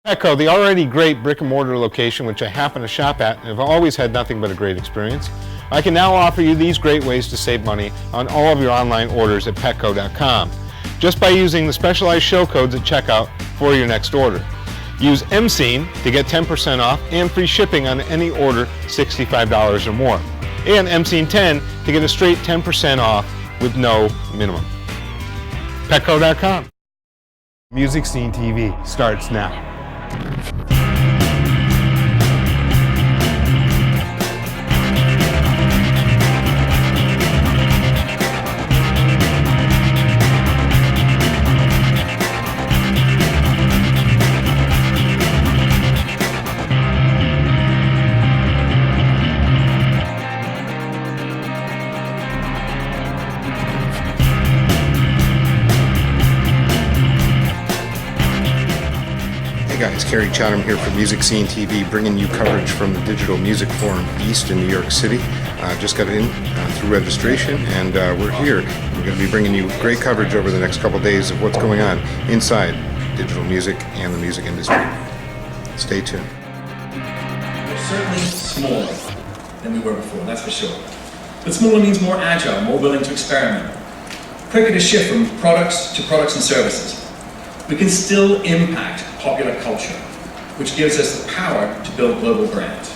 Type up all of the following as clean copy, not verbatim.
Petco, the already great brick-and-mortar location which I happen to shop at and have always had nothing but a great experience, I can now offer you these great ways to save money on all of your online orders at petco.com, just by using the specialized show codes at checkout for your next order. Use MScene to get 10% off and free shipping on any order $65 or more, and MScene10 to get a straight 10% off with no minimum. Petco.com. MusicSceneTV starts now. Hey guys, Kerry Chatham here from MusicSceneTV, bringing you coverage from the Digital Music Forum East in New York City. Just got in through registration, and we're here. We're going to be bringing you great coverage over the next couple days of what's going on inside digital music and the music industry. Stay tuned. We're certainly smaller than we were before, that's for sure. But smaller means more agile, more willing to experiment. Quicker to shift from products and services. We can still impact popular culture, which gives us the power to build global brands.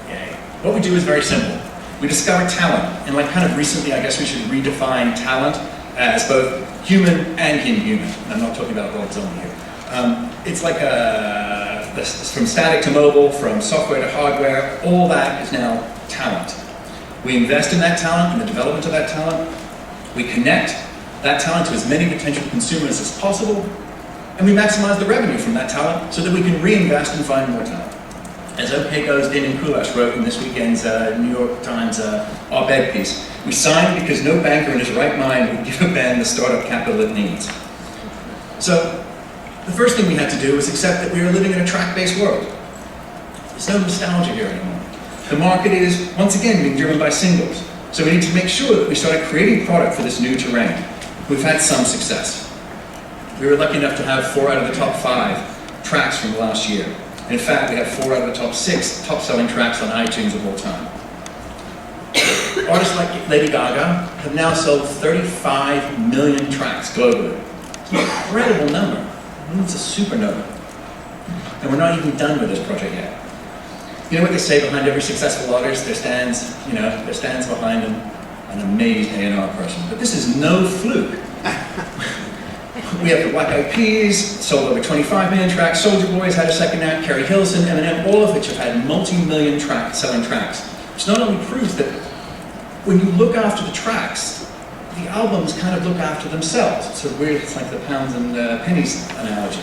Yay. What we do is very simple. We discover talent, and like kind of recently, I guess we should redefine talent as both human and inhuman. I'm not talking about robots only here. It's like from static to mobile, from software to hardware, all that is now talent. We invest in that talent, in the development of that talent. We connect that talent to as many potential consumers as possible, and we maximize the revenue from that talent so that we can reinvest and find more talent. As Opeco's Damien Kulash wrote in this weekend's New York Times op-ed piece, we signed because no banker in his right mind would give a band the startup capital it needs. So, the first thing we had to do was accept that we are living in a track-based world. There's no nostalgia here anymore. The market is, once again, being driven by singles. So we need to make sure that we started creating product for this new terrain. We've had some success. We were lucky enough to have 4 out of the top 5 tracks from last year. In fact, we have 4 out of the top 6 top-selling tracks on iTunes of all time. Artists like Lady Gaga have now sold 35 million tracks globally. It's an incredible number. It's a supernova. And we're not even done with this project yet. You know what they say behind every successful artist? There stands behind them an amazed A&R person. But this is no fluke. We have the Black Eyed Peas, sold over 25 million tracks, Soulja Boy's had a second act, Carrie Hilson, Eminem, all of which have had multi-million selling tracks. Which not only proves that when you look after the tracks, the albums kind of look after themselves. It's a weird, it's like the pounds and pennies analogy.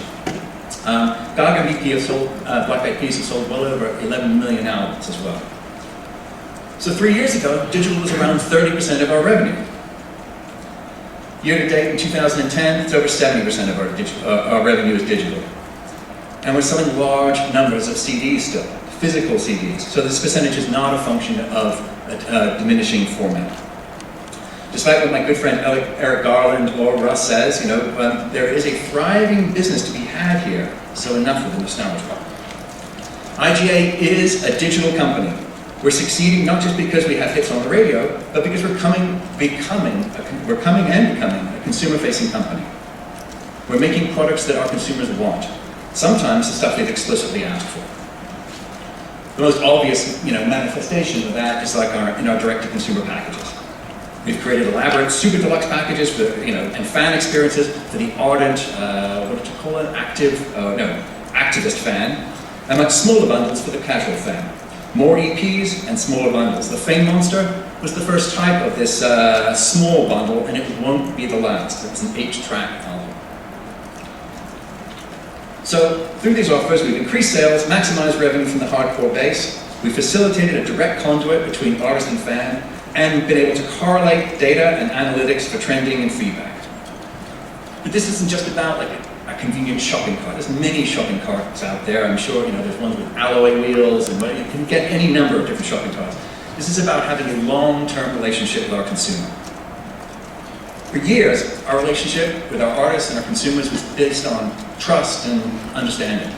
Gaga BP have sold, Black Eyed Peas have sold well over 11 million albums as well. So 3 years ago, digital was around 30% of our revenue. Year to date in 2010, it's over 70% of our revenue is digital. And we're selling large numbers of CDs still, physical CDs. So this percentage is not a function of a diminishing format. Despite what my good friend Eric Garland or Russ says, there is a thriving business to be had here, so enough with the nostalgia. IGA is a digital company. We're succeeding not just because we have hits on the radio, but because we're becoming a consumer-facing company. We're making products that our consumers want. Sometimes the stuff they've explicitly asked for. The most obvious, manifestation of that is like in our direct-to-consumer packages. We've created elaborate, super deluxe packages for, and fan experiences for the ardent, activist fan, and much smaller bundles for the casual fan. More EPs and smaller bundles. The Fame Monster was the first type of this small bundle, and it won't be the last. It's an 8-track album. So, through these offers, we've increased sales, maximized revenue from the hardcore base, we've facilitated a direct conduit between artist and fan, and we've been able to correlate data and analytics for trending and feedback. But this isn't just about like a convenient shopping cart. There's many shopping carts out there. I'm sure there's ones with alloy wheels, and you can get any number of different shopping carts. This is about having a long-term relationship with our consumer. For years, our relationship with our artists and our consumers was based on trust and understanding.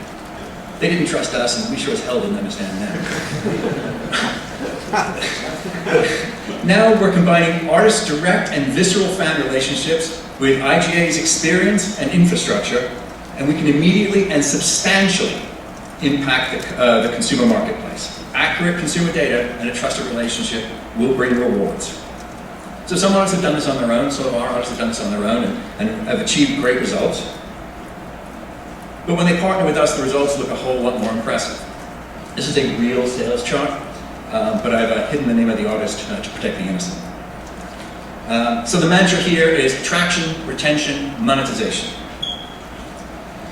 They didn't trust us, and we sure as hell didn't understand them. Now we're combining artist direct and visceral fan relationships with IGA's experience and infrastructure, and we can immediately and substantially impact the consumer marketplace. Accurate consumer data and a trusted relationship will bring rewards. So some artists have done this on their own, some of our artists have done this on their own and have achieved great results. But when they partner with us, the results look a whole lot more impressive. This is a real sales chart, but I've hidden the name of the artist to protect the innocent. So the mantra here is attraction, retention, monetization.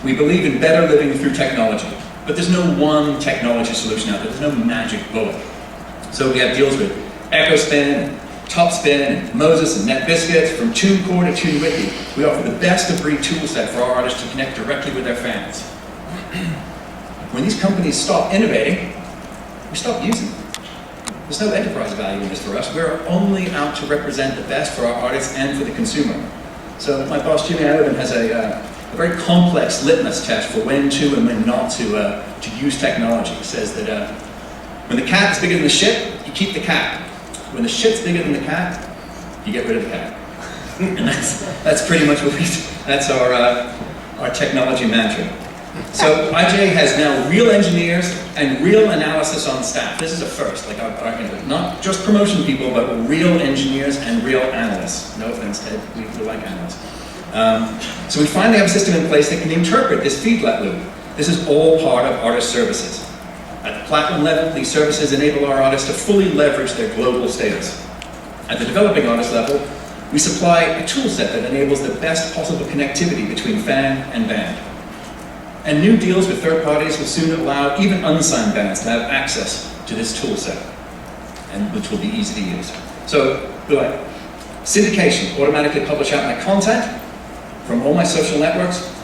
We believe in better living through technology, but there's no one technology solution out there. There's no magic bullet. So we have deals with EchoSpin, Topspin, Moses, and NetBiscuits. From TuneCore to TuneWiki, we offer the best of breed tool set for our artists to connect directly with their fans. When these companies stop innovating, we stop using them. There's no enterprise value in this for us. We're only out to represent the best for our artists and for the consumer. So my boss, Jimmy Ivan, has a very complex litmus test for when to and when not to use technology. It says that when the cat is bigger than the ship, you keep the cat. When the shit's bigger than the cat, you get rid of the cat. And that's pretty much what that's our technology mantra. So IGA has now real engineers and real analysis on staff. This is a first, like not just promotion people, but real engineers and real analysts. No offense, Ted, we like analysts. So we finally have a system in place that can interpret this feedback loop. This is all part of artist services. At the platinum level, these services enable our artists to fully leverage their global status. At the developing artist level, we supply a tool set that enables the best possible connectivity between fan and band. And new deals with third parties will soon allow even unsigned bands to have access to this tool set, and which will be easy to use. So, like syndication, automatically publish out my content from all my social networks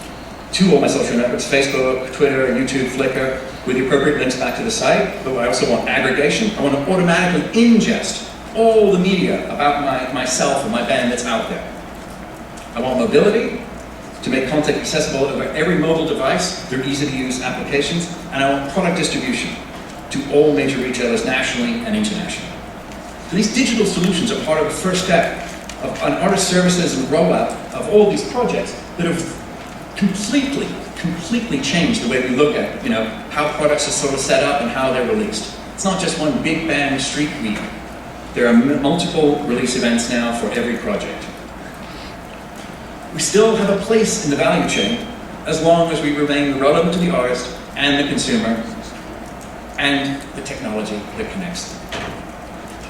to all my social networks, Facebook, Twitter, YouTube, Flickr, with the appropriate links back to the site. But I also want aggregation. I want to automatically ingest all the media about myself and my band that's out there. I want mobility to make content accessible over every mobile device through easy-to-use applications, and I want product distribution to all major retailers nationally and internationally. So these digital solutions are part of the first step of an artist services and rollout of all these projects that have completely changed the way we look at how products are sort of set up and how they're released. It's not just one big bang street week. There are multiple release events now for every project. We still have a place in the value chain as long as we remain relevant to the artist and the consumer and the technology that connects them.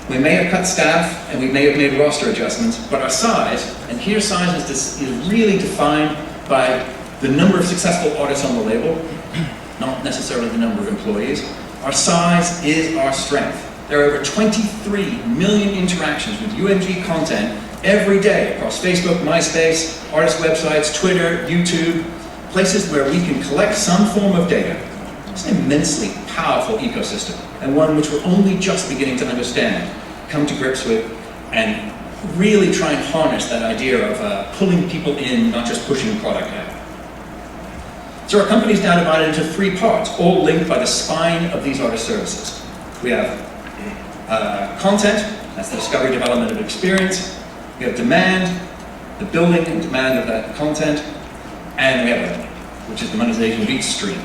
We may have cut staff and we may have made roster adjustments, but our size, and here size is really defined by the number of successful artists on the label, not necessarily the number of employees. Our size is our strength. There are over 23 million interactions with UMG content every day across Facebook, MySpace, artist websites, Twitter, YouTube, places where we can collect some form of data. It's an immensely powerful ecosystem, and one which we're only just beginning to understand, come to grips with, and really try and harness that idea of pulling people in, not just pushing product out. So our company is now divided into three parts, all linked by the spine of these artist services. We have content, that's the discovery, development, of experience. We have demand, the building and demand of that content, and we have revenue, which is the monetization of each stream.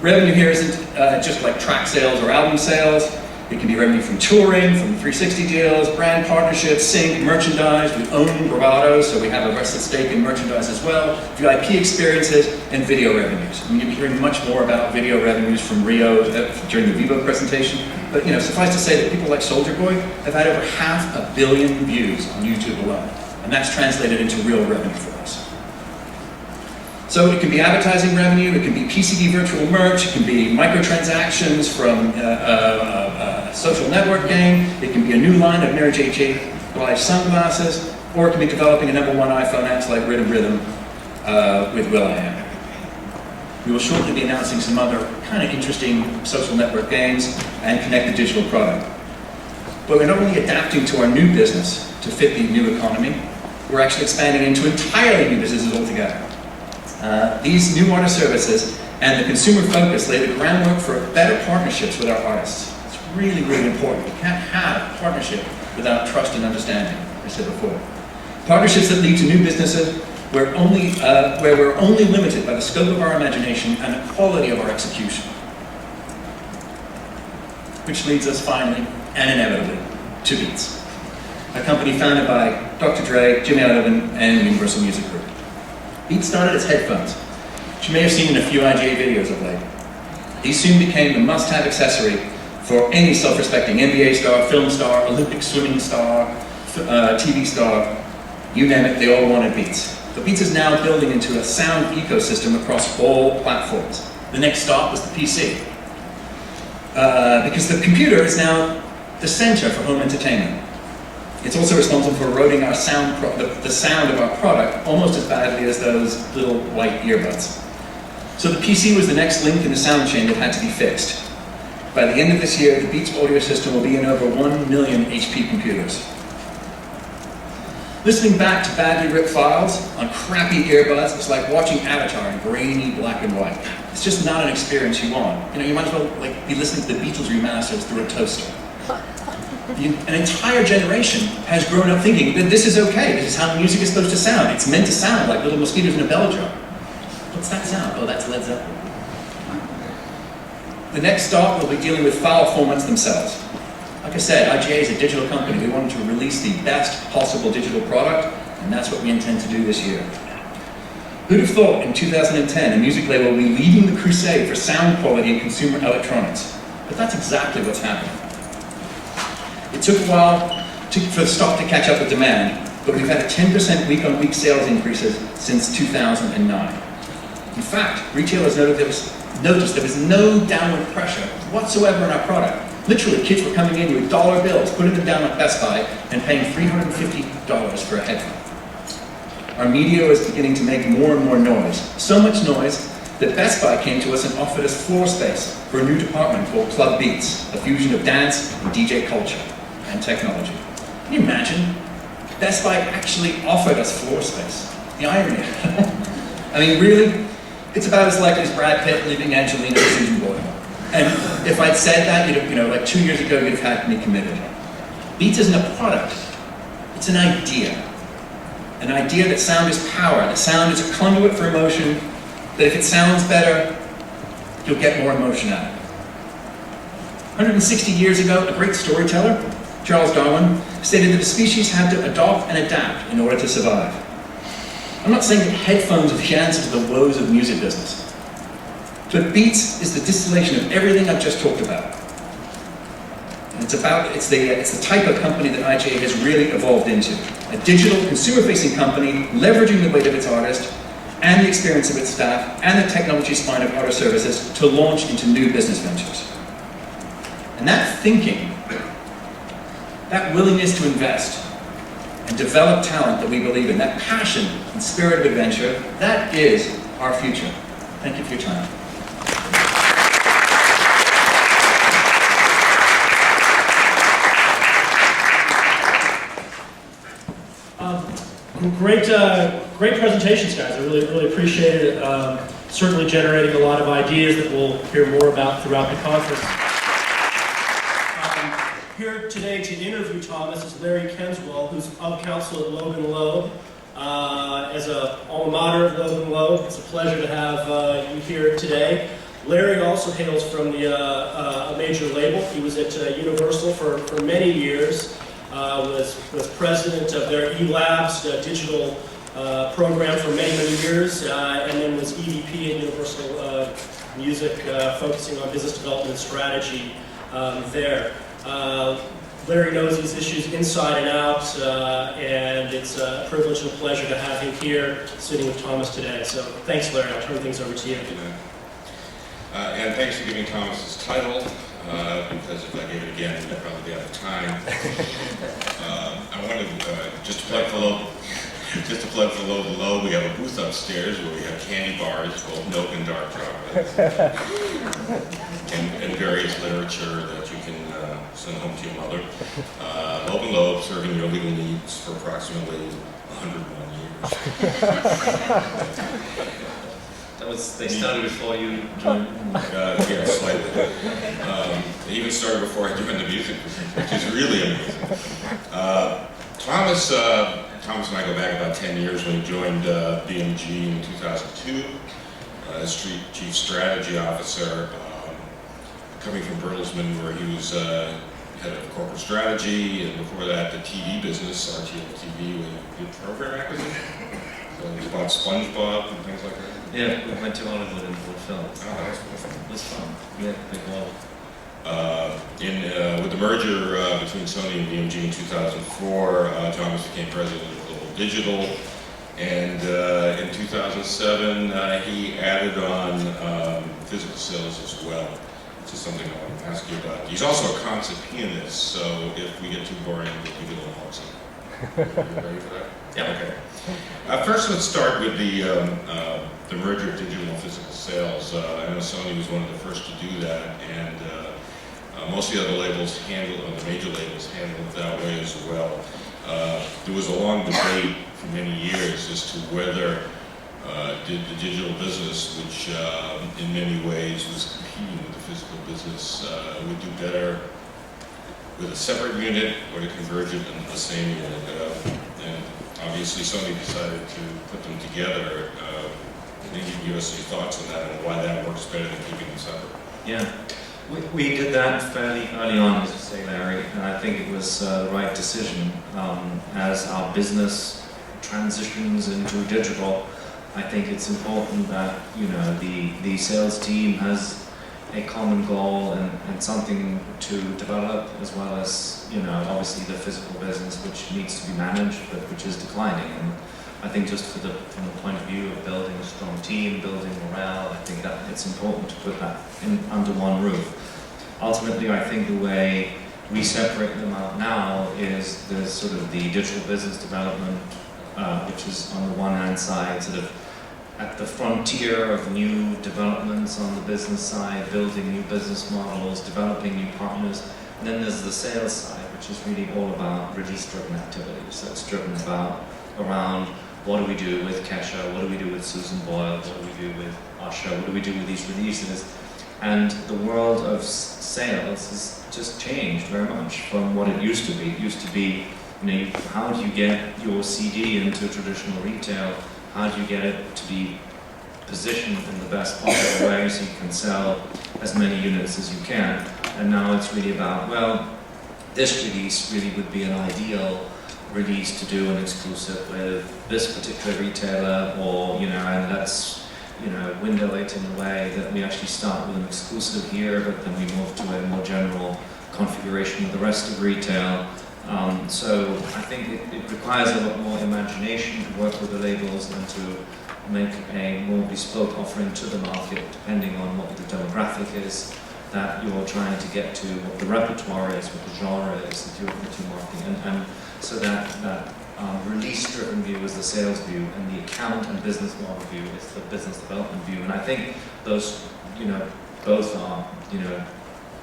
Revenue here isn't just like track sales or album sales. It can be revenue from touring, from 360 deals, brand partnerships, sync, merchandise. We own Bravado, so we have a vested stake in merchandise as well. VIP experiences and video revenues. I mean, you'll be hearing much more about video revenues from Rio during the Vivo presentation. But suffice to say that people like Soulja Boy have had over 500 million views on YouTube alone, and that's translated into real revenue for us. So it can be advertising revenue, it can be PCD virtual merch, it can be microtransactions from a social network game, it can be a new line of Mary J. Blige sunglasses, or it can be developing a #1 iPhone apps like Rhythm with will.i.am. We will shortly be announcing some other kind of interesting social network games and connected digital product. But we're not only adapting to our new business to fit the new economy, we're actually expanding into entirely new businesses altogether. These new artist services and the consumer focus lay the groundwork for better partnerships with our artists. It's really, really important. You can't have partnership without trust and understanding, as I said before. Partnerships that lead to new businesses where we're only limited by the scope of our imagination and the quality of our execution. Which leads us finally, and inevitably, to Beats, a company founded by Dr. Dre, Jimmy Iovine, and Universal Music Group. Beats started as headphones, which you may have seen in a few IGA videos of late. These soon became the must-have accessory for any self-respecting NBA star, film star, Olympic swimming star, TV star, you name it, they all wanted Beats. But Beats is now building into a sound ecosystem across all platforms. The next stop was the PC. Because the computer is now the center for home entertainment. It's also responsible for eroding our sound, the sound of our product almost as badly as those little white earbuds. So the PC was the next link in the sound chain that had to be fixed. By the end of this year, the Beats audio system will be in over 1 million HP computers. Listening back to badly ripped files on crappy earbuds is like watching Avatar in grainy black and white. It's just not an experience you want. You know, you might as well be listening to the Beatles remasters through a toaster. An entire generation has grown up thinking that this is okay. This is how music is supposed to sound. It's meant to sound like little mosquitoes in a bell jar. What's that sound? Oh, that's Led Zeppelin. The next stop will be dealing with file formats themselves. Like I said, IGA is a digital company. We wanted to release the best possible digital product, and that's what we intend to do this year. Who'd have thought in 2010 a music label would be leading the crusade for sound quality in consumer electronics? But that's exactly what's happening. It took a while for the stock to catch up with demand, but we've had a 10% week-on-week sales increases since 2009. In fact, retailers noticed there was no downward pressure whatsoever on our product. Literally, kids were coming in with dollar bills, putting them down at Best Buy, and paying $350 for a headphone. Our media was beginning to make more and more noise. So much noise that Best Buy came to us and offered us floor space for a new department called Club Beats, a fusion of dance and DJ culture and technology. Can you imagine? Best Buy actually offered us floor space. The irony. I mean, really? It's about as likely as Brad Pitt leaving Angelina or Susan Boyle. And if I'd said that, like 2 years ago, you'd have had me committed. Beats isn't a product. It's an idea. An idea that sound is power, that sound is a conduit for emotion, that if it sounds better, you'll get more emotion out of it. 160 years ago, a great storyteller, Charles Darwin, stated that a species had to adopt and adapt in order to survive. I'm not saying that headphones are the answer to the woes of the music business. But Beats is the distillation of everything I've just talked about. And it's the type of company that IGA has really evolved into. A digital, consumer-facing company, leveraging the weight of its artist, and the experience of its staff, and the technology spine of auto services to launch into new business ventures. And that thinking, that willingness to invest and develop talent that we believe in, that passion and spirit of adventure, that is our future. Thank you for your time. Great presentations, guys. I really appreciate it. Certainly generating a lot of ideas that we'll hear more about throughout the conference. Here today to interview Thomas is Larry Kenswell, who's of counsel at Logan Loeb. As an alma mater of Logan Loeb, it's a pleasure to have you here today. Larry also hails from a major label. He was at Universal for many years. Was president of their eLabs digital program for many years, and then was EVP at Universal Music, focusing on business development strategy there. Larry knows these issues inside and out, and it's a privilege and a pleasure to have him here sitting with Thomas today. So thanks, Larry. I'll turn things over to you. And thanks for giving Thomas his title. Because if I gave it again, we'd probably be out of time. I wanted just to plug the local. Just to plug for Low, we have a booth upstairs where we have candy bars, both milk and dark chocolate, and various literature that you can send home to your mother. Low, serving your legal needs for approximately 101 years. They started before you joined? Yeah, slightly. They even started before I joined the music, which is really amazing. Thomas and I go back about 10 years when he joined BMG in 2002 as Chief Strategy Officer, coming from Bertelsmann, where he was head of corporate strategy, and before that the TV business, RTL TV, when he did program acquisition. So he bought SpongeBob and things like that. Yeah, we went to Hollywood and bought films. Oh, that's wonderful. It was fun. Yeah, big world. With the merger between Sony and BMG in 2004, Thomas became president of Global Digital, and in 2007 he added on physical sales as well, which is something I want to ask you about. He's also a concert pianist, so if we get too boring, we'll give you a little help. You ready for that? Yeah. Okay. First, let's start with the merger of digital and physical sales. I know Sony was one of the first to do that, and most of the other labels the major labels handle it that way as well. There was a long debate for many years as to whether did the digital business, which in many ways was competing with the physical business, would do better with a separate unit or to converge it into the same unit. And obviously Sony decided to put them together. Can you give us your thoughts on that and why that works better than keeping them separate? Yeah. We did that fairly early on, as you say, Larry, and I think it was the right decision. As our business transitions into digital, I think it's important that the sales team has a common goal and something to develop, as well as obviously the physical business, which needs to be managed, but which is declining. And I think just from the point of view of building a strong team, building morale, I think that it's important to put that under one roof. Ultimately, I think the way we separate them out now is there's sort of the digital business development, which is on the one hand side sort of at the frontier of new developments on the business side, building new business models, developing new partners. And then there's the sales side, which is really all about release-driven activities. So it's driven around what do we do with Kesha, what do we do with Susan Boyle, what do we do with Usher, what do we do with these releases. And the world of sales has just changed very much from what it used to be. It used to be, how do you get your CD into traditional retail? How do you get it to be positioned in the best possible way so you can sell as many units as you can? And now it's really about, well, this release really would be an ideal release to do an exclusive with this particular retailer, or, and let's, window it in a way that we actually start with an exclusive here, but then we move to a more general configuration with the rest of retail. So I think it requires a lot more imagination to work with the labels and to make a more bespoke offering to the market, depending on what the demographic is that you're trying to get to, what the repertoire is, what the genre is that you're marketing. And so that release-driven view is the sales view, and the account and business model view is the business development view. And I think those, both are,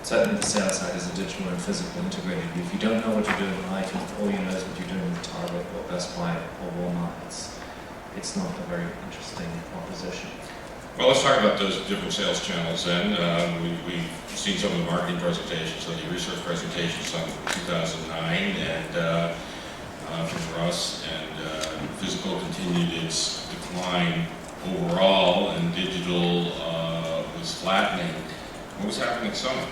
certainly the sales side is a digital and physical integrated view. If you don't know what you're doing with iTunes, all you know is what you're doing with Target or Best Buy or Walmart. It's not a very interesting proposition. Well, let's talk about those different sales channels then. We've seen some of the marketing presentations, so the research presentations from 2009 and from Russ, and physical continued its decline overall, and digital was flattening. What was happening at Sony?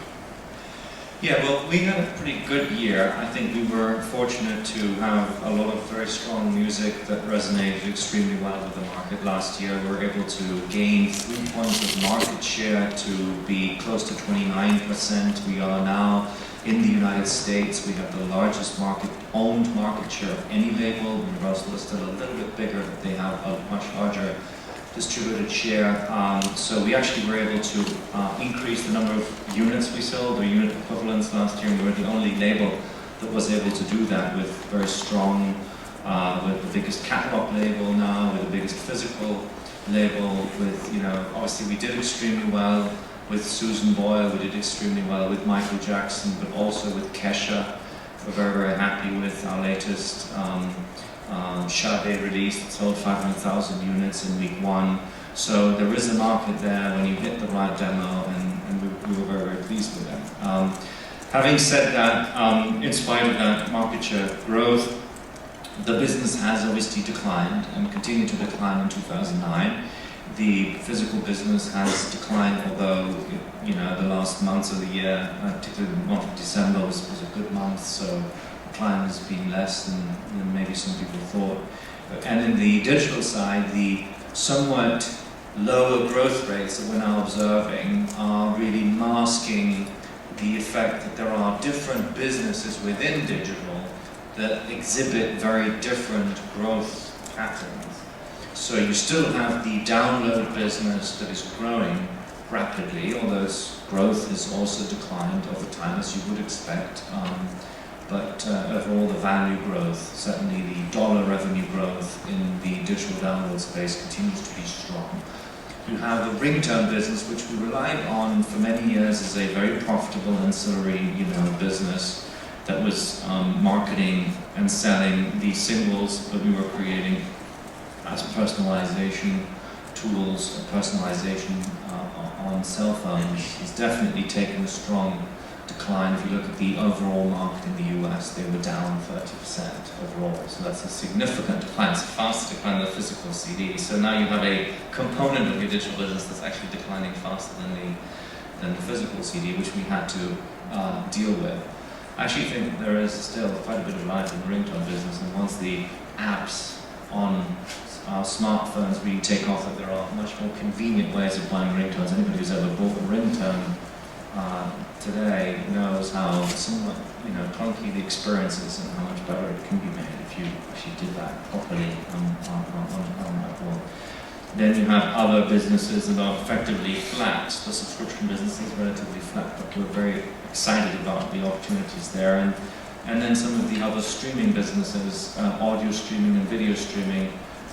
Yeah, well, we had a pretty good year. I think we were fortunate to have a lot of very strong music that resonated extremely well with the market last year. We were able to gain 3 points of market share to be close to 29%. We are now in the United States. We have the largest owned market share of any label. Universal is still a little bit bigger, but they have a much larger distributed share. So we actually were able to increase the number of units we sold, or unit equivalents last year, and we were the only label that was able to do that with very strong We're the biggest catalog label now, we're the biggest physical label with, obviously we did extremely well with Susan Boyle, we did extremely well with Michael Jackson, but also with Kesha. We're very, very happy with our latest Sade release that sold 500,000 units in week 1. So there is a market there when you hit the right demo, and we were very, very pleased with that. Having said that, in spite of that market share growth, the business has obviously declined and continued to decline in 2009. The physical business has declined, although the last months of the year, particularly the month of December, was a good month, so decline has been less than maybe some people thought. And in the digital side, the somewhat lower growth rates that we're now observing are really masking the effect that there are different businesses within digital that exhibit very different growth patterns. So you still have the download business that is growing rapidly, although its growth has also declined over time, as you would expect. But overall, the value growth, certainly the dollar revenue growth in the digital download space continues to be strong. You have the ringtone business, which we relied on for many years as a very profitable ancillary, business that was marketing and selling the singles that we were creating as personalization tools, personalization on cell phones. It's definitely taken a strong decline. If you look at the overall market in the US, they were down 30% overall. So that's a significant decline. It's a faster decline than the physical CD. So now you have a component of your digital business that's actually declining faster than the physical CD, which we had to deal with. I actually think there is still quite a bit of life in the ringtone business, and once the apps on our smartphones really take off, that there are much more convenient ways of buying ringtones. Anybody who's ever bought a ringtone today knows how somewhat clunky the experience is and how much better it can be made if you did that properly on that board. Then you have other businesses that are effectively flat. The subscription business is relatively flat, but we're very excited about the opportunities there. And then some of the other streaming businesses, audio streaming and video streaming,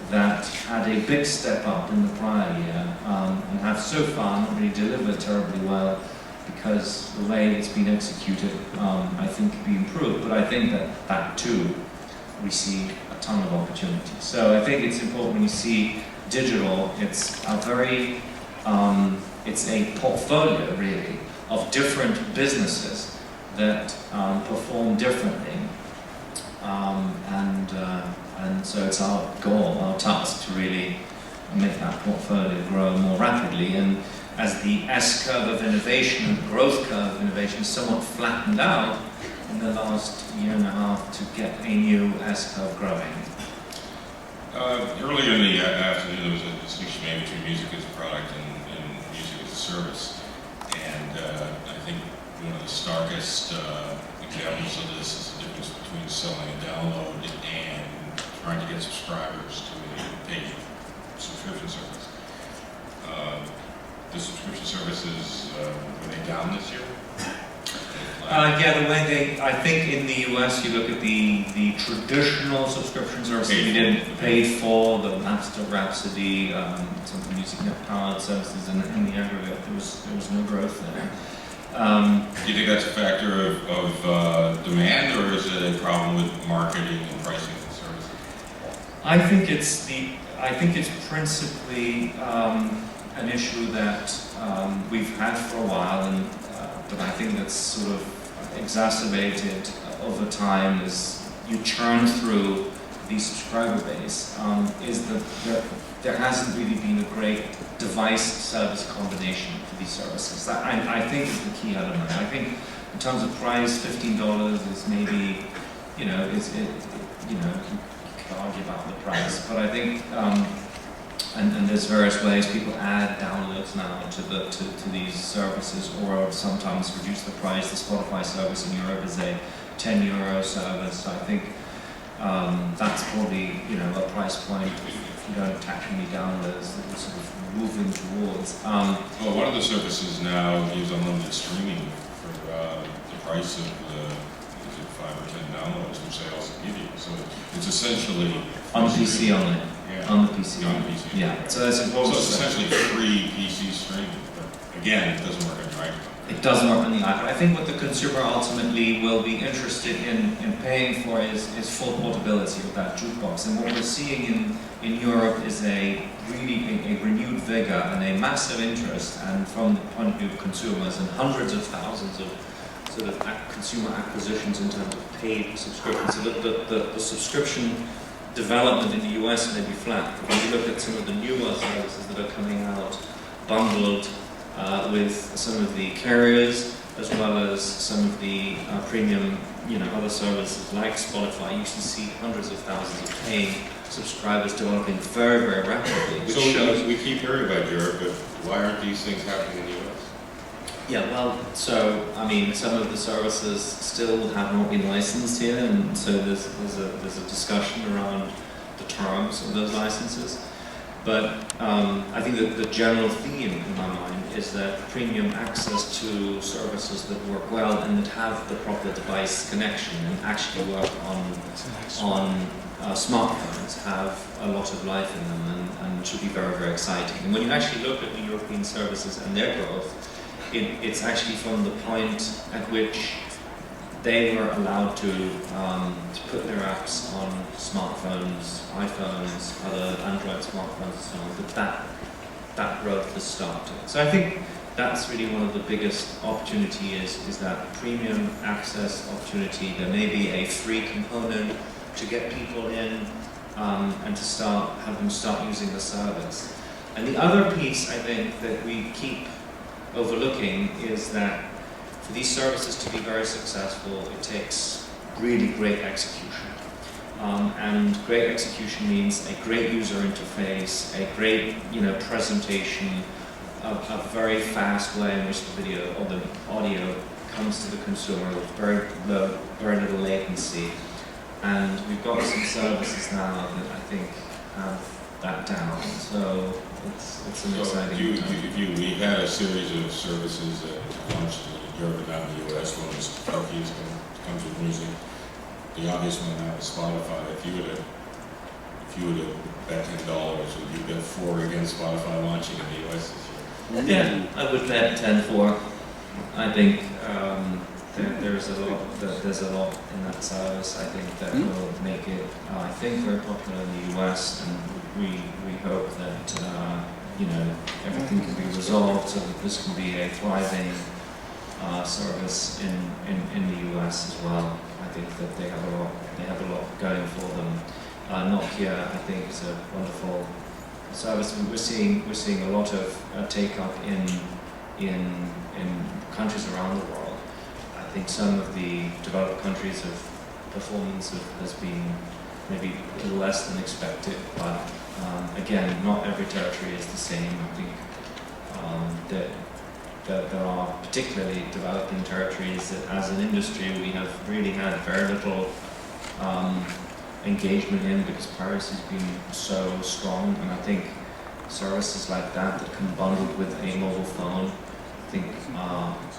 that had a big step up in the prior year and have so far not really delivered terribly well, because the way it's been executed, I think, could be improved. But I think that too, we see a ton of opportunity. So I think it's important when you see digital, it's a portfolio really of different businesses that perform differently, and so it's our goal, our task, to really make that portfolio grow more rapidly. And as the S-curve of innovation and the growth curve of innovation somewhat flattened out in the last year and a half, to get a new S-curve growing. Earlier in the afternoon, there was a distinction made between music as a product and music as a service. And I think one of the starkest examples of this is the difference between selling a download and trying to get subscribers to a paid subscription service. The subscription services, were they down this year? Yeah, the way I think in the US, you look at the traditional subscription services we did paid for, the Napster, Rhapsody, some of the MusicNet powered services, and in the aggregate, there was no growth there. Do you think that's a factor of demand, or is it a problem with marketing and pricing of the services? I think it's principally an issue that we've had for a while, but I think that's sort of exacerbated over time as you churn through the subscriber base, is that there hasn't really been a great device-service combination for these services. That I think is the key element. I think in terms of price, $15 is maybe, you could argue about the price, but I think, and there's various ways people add downloads now to these services, or sometimes reduce the price. The Spotify service in Europe is a €10 service. So I think that's probably a price point if you don't attach any downloads that we're sort of moving towards. Well, one of the services now gives unlimited streaming for the price of the is it 5 or 10 downloads, which they also give you. So it's essentially on PC only. Yeah. On the PC. On the PC. Yeah. So that's important. So it's essentially free PC streaming. But again, it doesn't work on your iPhone. It doesn't work on the iPad. I think what the consumer ultimately will be interested in paying for is full portability of that jukebox. And what we're seeing in Europe is a renewed vigor and a massive interest, and from the point of view of consumers, and hundreds of thousands of sort of consumer acquisitions in terms of paid subscriptions. So the subscription development in the US may be flat. But when you look at some of the newer services that are coming out, bundled with some of the carriers, as well as some of the premium, other services like Spotify, you can see hundreds of thousands of paying subscribers developing very, very rapidly. Which So shows we keep hearing about Europe, but why aren't these things happening in the US? Yeah, well, so I mean, some of the services still have not been licensed here, and so there's a discussion around the terms of those licenses. But I think that the general theme in my mind is that premium access to services that work well and that have the proper device connection and actually work on smartphones have a lot of life in them and should be very, very exciting. And when you actually look at the European services and their growth, it's actually from the point at which they were allowed to put their apps on smartphones, iPhones, other Android smartphones and so on, that growth has started. So I think that's really one of the biggest opportunity is that premium access opportunity. There may be a free component to get people in and to have them start using the service. And the other piece I think that we keep overlooking is that for these services to be very successful, it takes really great execution. And great execution means a great user interface, a great presentation, a very fast way in which the video or the audio comes to the consumer with very little latency. And we've got some services now that I think have that down. So it's an exciting time. We've had a series of services that launched in Europe and now in the US. One was Turkey's comes with music. The obvious one now is Spotify. If you were to bet $10, would you bet 4 against Spotify launching in the US this year? Yeah, I would bet 10-4. I think there's a lot in that service. I think that will make it, I think, very popular in the US, and we hope that everything can be resolved so that this can be a thriving service in the US as well. I think that they have a lot going for them. Nokia, I think, is a wonderful service. We're seeing a lot of take up in countries around the world. I think some of the developed countries of performance has been maybe a little less than expected, but again, not every territory is the same. I think that there are particularly developing territories that as an industry we have really had very little engagement in because piracy has been so strong, and I think services like that can bundled with a mobile phone, I think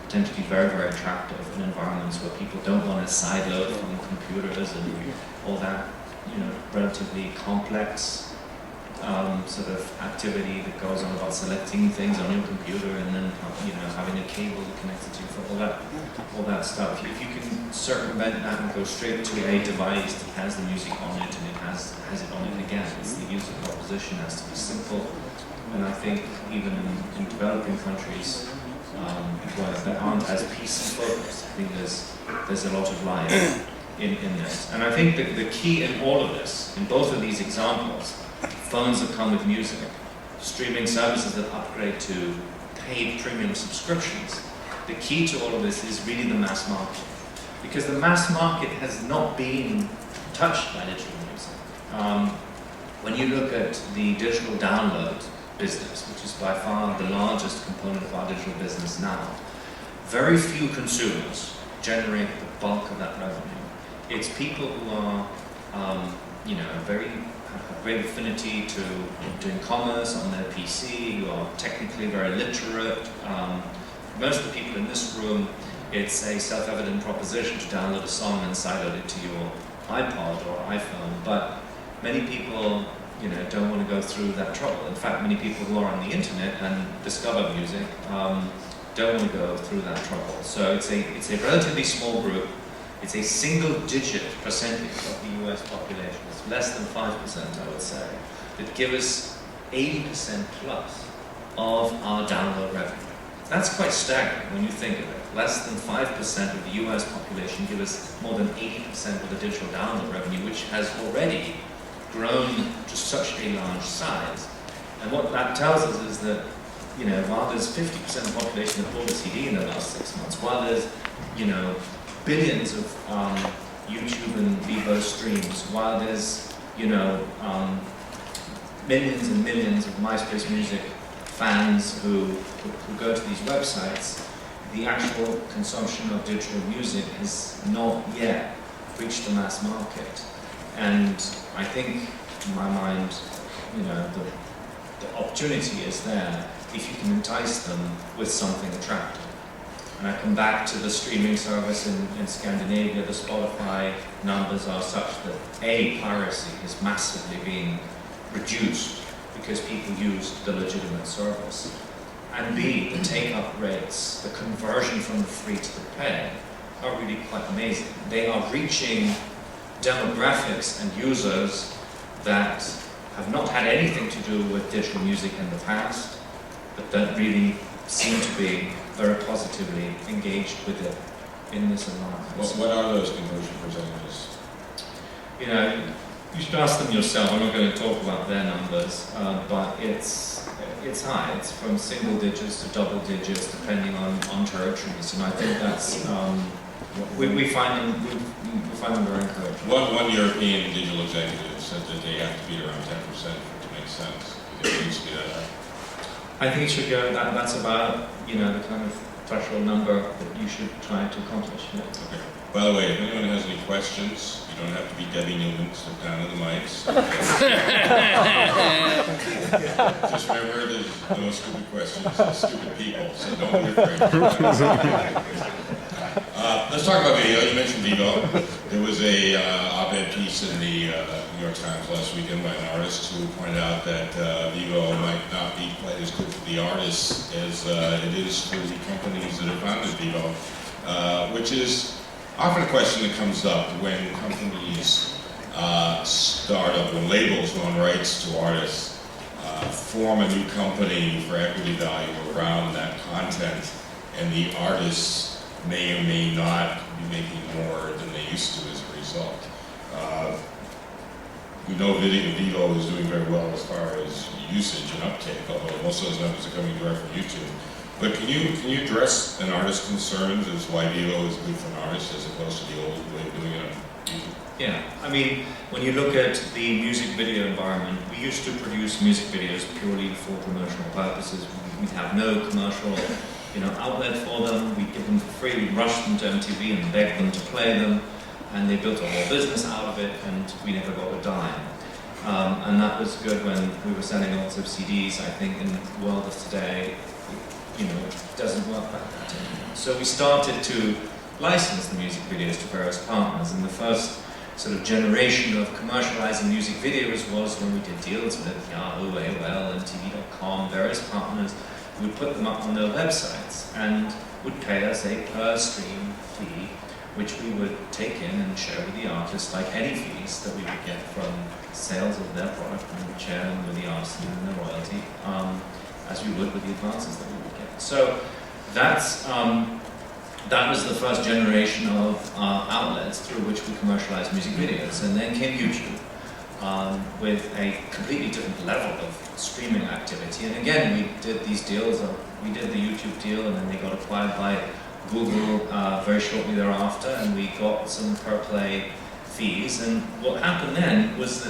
tend to be very, very attractive in environments where people don't want to sideload from computers and all that, relatively complex sort of activity that goes on about selecting things on your computer and then having a cable connected to you for all that stuff. If you can circumvent that and go straight to a device that has the music on it and it has it on it again, it's the user proposition has to be simple. And I think even in developing countries that aren't as PC focused, I think there's a lot of life in this. And I think that the key in all of this, in both of these examples, phones that come with music, streaming services that upgrade to paid premium subscriptions, the key to all of this is really the mass market. Because the mass market has not been touched by digital music. When you look at the digital download business, which is by far the largest component of our digital business now, very few consumers generate the bulk of that revenue. It's people who are, have a great affinity to doing commerce on their PC, who are technically very literate. Most of the people in this room it's a self-evident proposition to download a song and sideload it to your iPod or iPhone, but many people, don't want to go through that trouble. In fact, many people who are on the internet and discover music don't want to go through that trouble. So it's a relatively small group. It's a single-digit percentage of the US population. It's less than 5%, I would say, that give us 80% plus of our download revenue. That's quite staggering when you think of it. Less than 5% of the US population give us more than 80% of the digital download revenue, which has already grown to such a large size. And what that tells us is that, while there's 50% of the population that bought a CD in the last 6 months, while there's, billions of YouTube and Vivo streams, while there's, millions and millions of MySpace Music fans who go to these websites, the actual consumption of digital music has not yet reached the mass market. And I think, in my mind, the opportunity is there if you can entice them with something attractive. And I come back to the streaming service in Scandinavia. The Spotify numbers are such that A, piracy is massively being reduced because people use the legitimate service. And B, the take-up rates, the conversion from the free to the pay, are really quite amazing. They are reaching demographics and users that have not had anything to do with digital music in the past, but that really seem to be very positively engaged with it in this environment. What are those conversion percentages? You should ask them yourself. I'm not going to talk about their numbers, but it's high. It's from single digits to double digits, depending on territories, and I think that's we find them very encouraging. One European digital executive said that they have to be around 10% for it to make sense. It needs to be that high. I think it should go. That's about the kind of threshold number that you should try to accomplish. Yeah. Okay. By the way, if anyone has any questions, you don't have to be Debbie Newman, step down to the mics. Just remember, there's no stupid questions, there's stupid people, so don't be afraid. Let's talk about video. You mentioned Vivo. There was a op-ed piece in the New York Times last weekend by an artist who pointed out that Vivo might not be quite as good for the artists as it is for the companies that have founded Vivo, which is often a question that comes up when companies start up, when labels own rights to artists, form a new company for equity value around that content, and the artists may or may not be making more than they used to as a result. We know Vivo is doing very well as far as usage and uptake, although most of those numbers are coming direct from YouTube. But can you address an artist's concerns as why Vivo is good for an artist as opposed to the old way of doing it on YouTube? Yeah, I mean, when you look at the music video environment, we used to produce music videos purely for promotional purposes. We'd have no commercial outlet for them. We'd give them for free. We'd rush them to MTV and beg them to play them, and they built a whole business out of it, and we never got a dime. And that was good when we were selling lots of CDs. I think in the world of today, it doesn't work like that anymore. So we started to license the music videos to various partners, and the first sort of generation of commercializing music videos was when we did deals with Yahoo, AOL, and TV.com, various partners. We would put them up on their websites and would pay us a per stream fee, which we would take in and share with the artist, like any fees that we would get from sales of their product, and we would share them with the artist and the royalty, as we would with the advances that we would get. So that was the first generation of outlets through which we commercialized music videos, and then came YouTube. With a completely different level of streaming activity. And again, we did these deals. We did the YouTube deal, and then they got acquired by Google very shortly thereafter, and we got some per-play fees. And what happened then was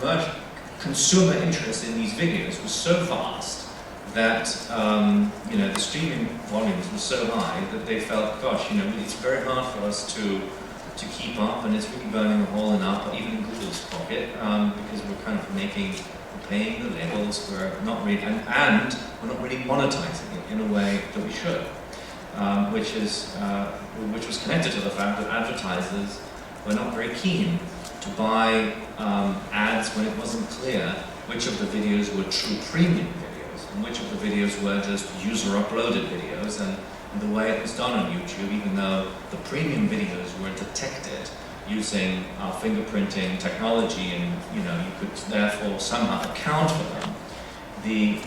that consumer interest in these videos was so vast that the streaming volumes were so high that they felt, gosh, it's very hard for us to keep up, and it's really burning a hole in our, even in Google's pocket, because we're kind of we're paying the labels, we're not really, and we're not really monetizing it in a way that we should. which was connected to the fact that advertisers were not very keen to buy ads when it wasn't clear which of the videos were true premium videos and which of the videos were just user-uploaded videos. And the way it was done on YouTube, even though the premium videos were detected using fingerprinting technology, and you could therefore somehow account for them, the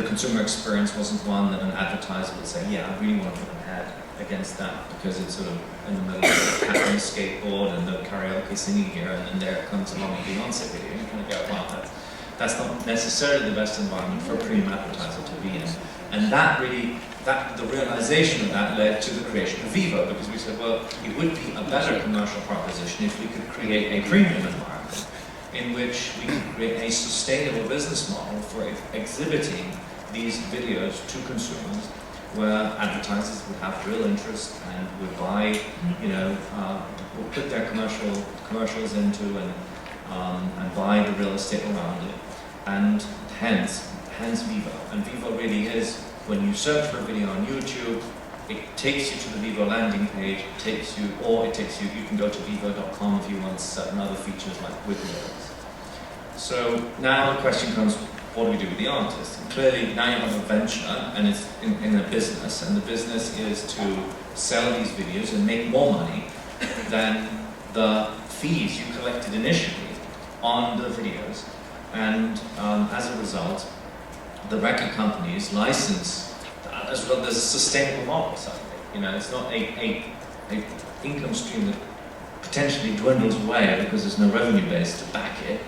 consumer experience wasn't one that an advertiser would say, yeah, I really want to put an ad against that because it's sort of in the middle of the cat on a skateboard and the karaoke singing here, and then there comes along a Beyonce video, and you kind of go, wow, that's not necessarily the best environment for a premium advertiser to be in. And that really, the realization of that led to the creation of Vivo, because we said, well, it would be a better commercial proposition if we could create a premium environment in which we could create a sustainable business model for exhibiting these videos to consumers, where advertisers would have real interest and would buy, would put their commercials into and buy the real estate around it, and hence Vivo. And Vivo really is, when you search for a video on YouTube, it takes you to the Vivo landing page, you can go to vivo.com if you want certain other features like with lyrics. So now the question comes, what do we do with the artist? And clearly now you have a venture, and it's in a business, and the business is to sell these videos and make more money than the fees you collected initially on the videos. And as a result, the record companies license as well. There's a sustainable model suddenly. It's not a income stream that potentially dwindles away because there's no revenue base to back it,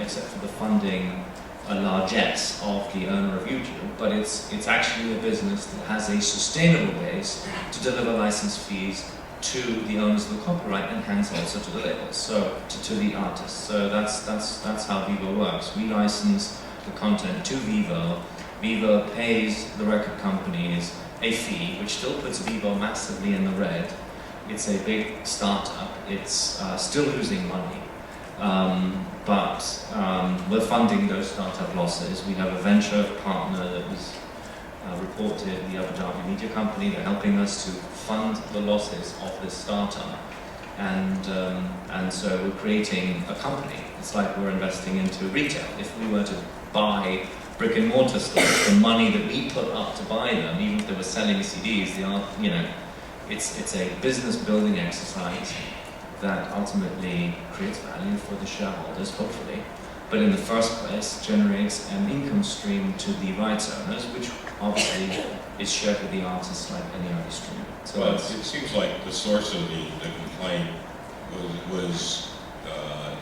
except for the funding largesse of the owner of YouTube. But it's actually a business that has a sustainable base to deliver license fees to the owners of the copyright, and hence also to the labels, so to the artists. So that's how Vivo works. We license the content to Vivo. Vivo pays the record companies a fee, which still puts Vivo massively in the red. It's a big startup. It's still losing money, but we're funding those startup losses. We have a venture partner that was reported, the Abu Dhabi media company. They're helping us to fund the losses of this startup, and so we're creating a company. It's like we're investing into retail. If we were to buy brick and mortar stores, the money that we put up to buy them, even if they were selling CDs, it's a business building exercise that ultimately creates value for the shareholders, hopefully, but in the first place generates an income stream to the rights owners, which obviously is shared with the artists like any other stream. So well, it seems like the source of the complaint was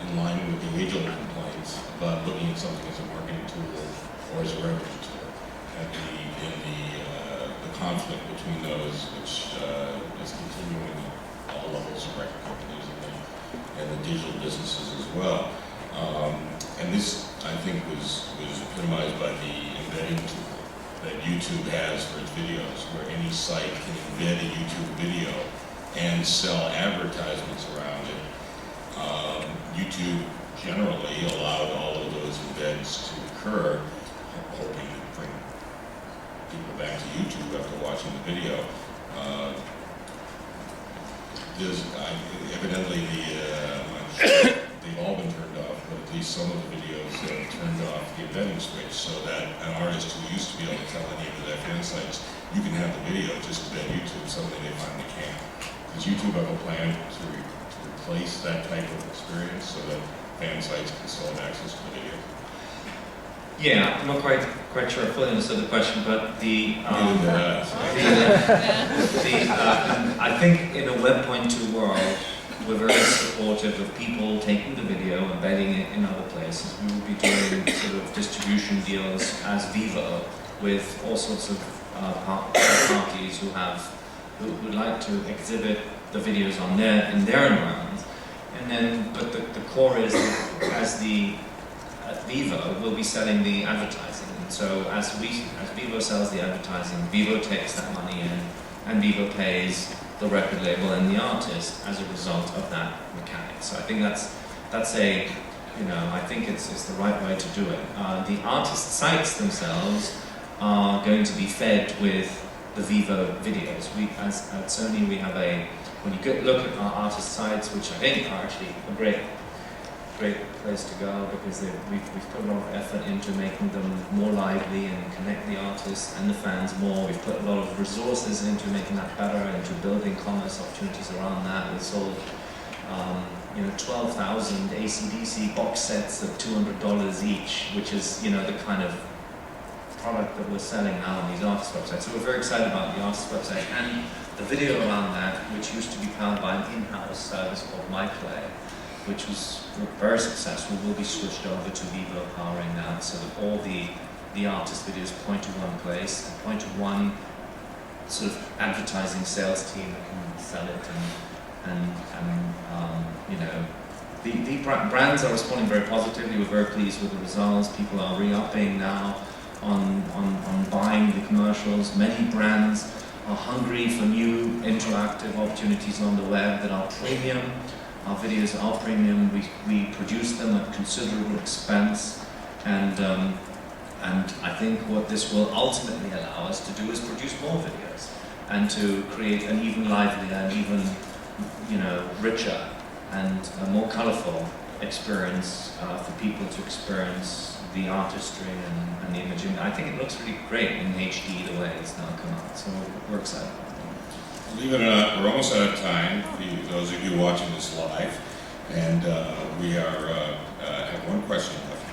in line with the age-old complaints about looking at something as a marketing tool or as a revenue tool, and the conflict between those, which is continuing at all levels of record companies and the digital businesses as well. And this, I think, was epitomized by the embedding tool that YouTube has for its videos, where any site can embed a YouTube video and sell advertisements around it. YouTube generally allowed all of those embeds to occur, hoping to bring people back to YouTube after watching the video. Evidently, they've all been turned off, but at least some of the videos have turned off the embedding switch, so that an artist who used to be able to tell any of their fan sites, you can have the video, just embed YouTube, suddenly they finally can't. Does YouTube have a plan to replace that type of experience so that fan sites can still have access to the video? Yeah, I'm not quite sure I fully understood the question, but I think in a Web 1.2 world, we're very supportive of people taking the video, embedding it in other places. We will be doing sort of distribution deals as Vivo with all sorts of parties who would like to exhibit the videos in their environment. And then, but the core is, as Vivo will be selling the advertising. And so as Vivo sells the advertising, Vivo takes that money in, and Vivo pays the record label and the artist as a result of that mechanic. So I think that's I think it's the right way to do it. The artist sites themselves are going to be fed with the Vivo videos. We, as at Sony, we have when you look at our artist sites, which I think are actually a great place to go, because we've put a lot of effort into making them more lively and connect the artists and the fans more. We've put a lot of resources into making that better, into building commerce opportunities around that. We sold 12,000 AC/DC box sets of $200 each, which is the kind of product that we're selling now on these artist websites. So we're very excited about the artist website and the video around that, which used to be powered by an in-house service called MyPlay, which was very successful, will be switched over to Vivo powering that, so that all the artist videos point to one place, and point to one sort of advertising sales team that can sell it, the brands are responding very positively. We're very pleased with the results. People are re-upping now on buying the commercials. Many brands are hungry for new interactive opportunities on the web that are premium. Our videos are premium. We produce them at considerable expense, and I think what this will ultimately allow us to do is produce more videos and to create an even livelier and even richer and a more colourful experience for people to experience the artistry and the imaging. I think it looks really great in HD the way it's now come out, so we're excited about it. Believe it or not, we're almost out of time, for those of you watching this live, and we have one question left.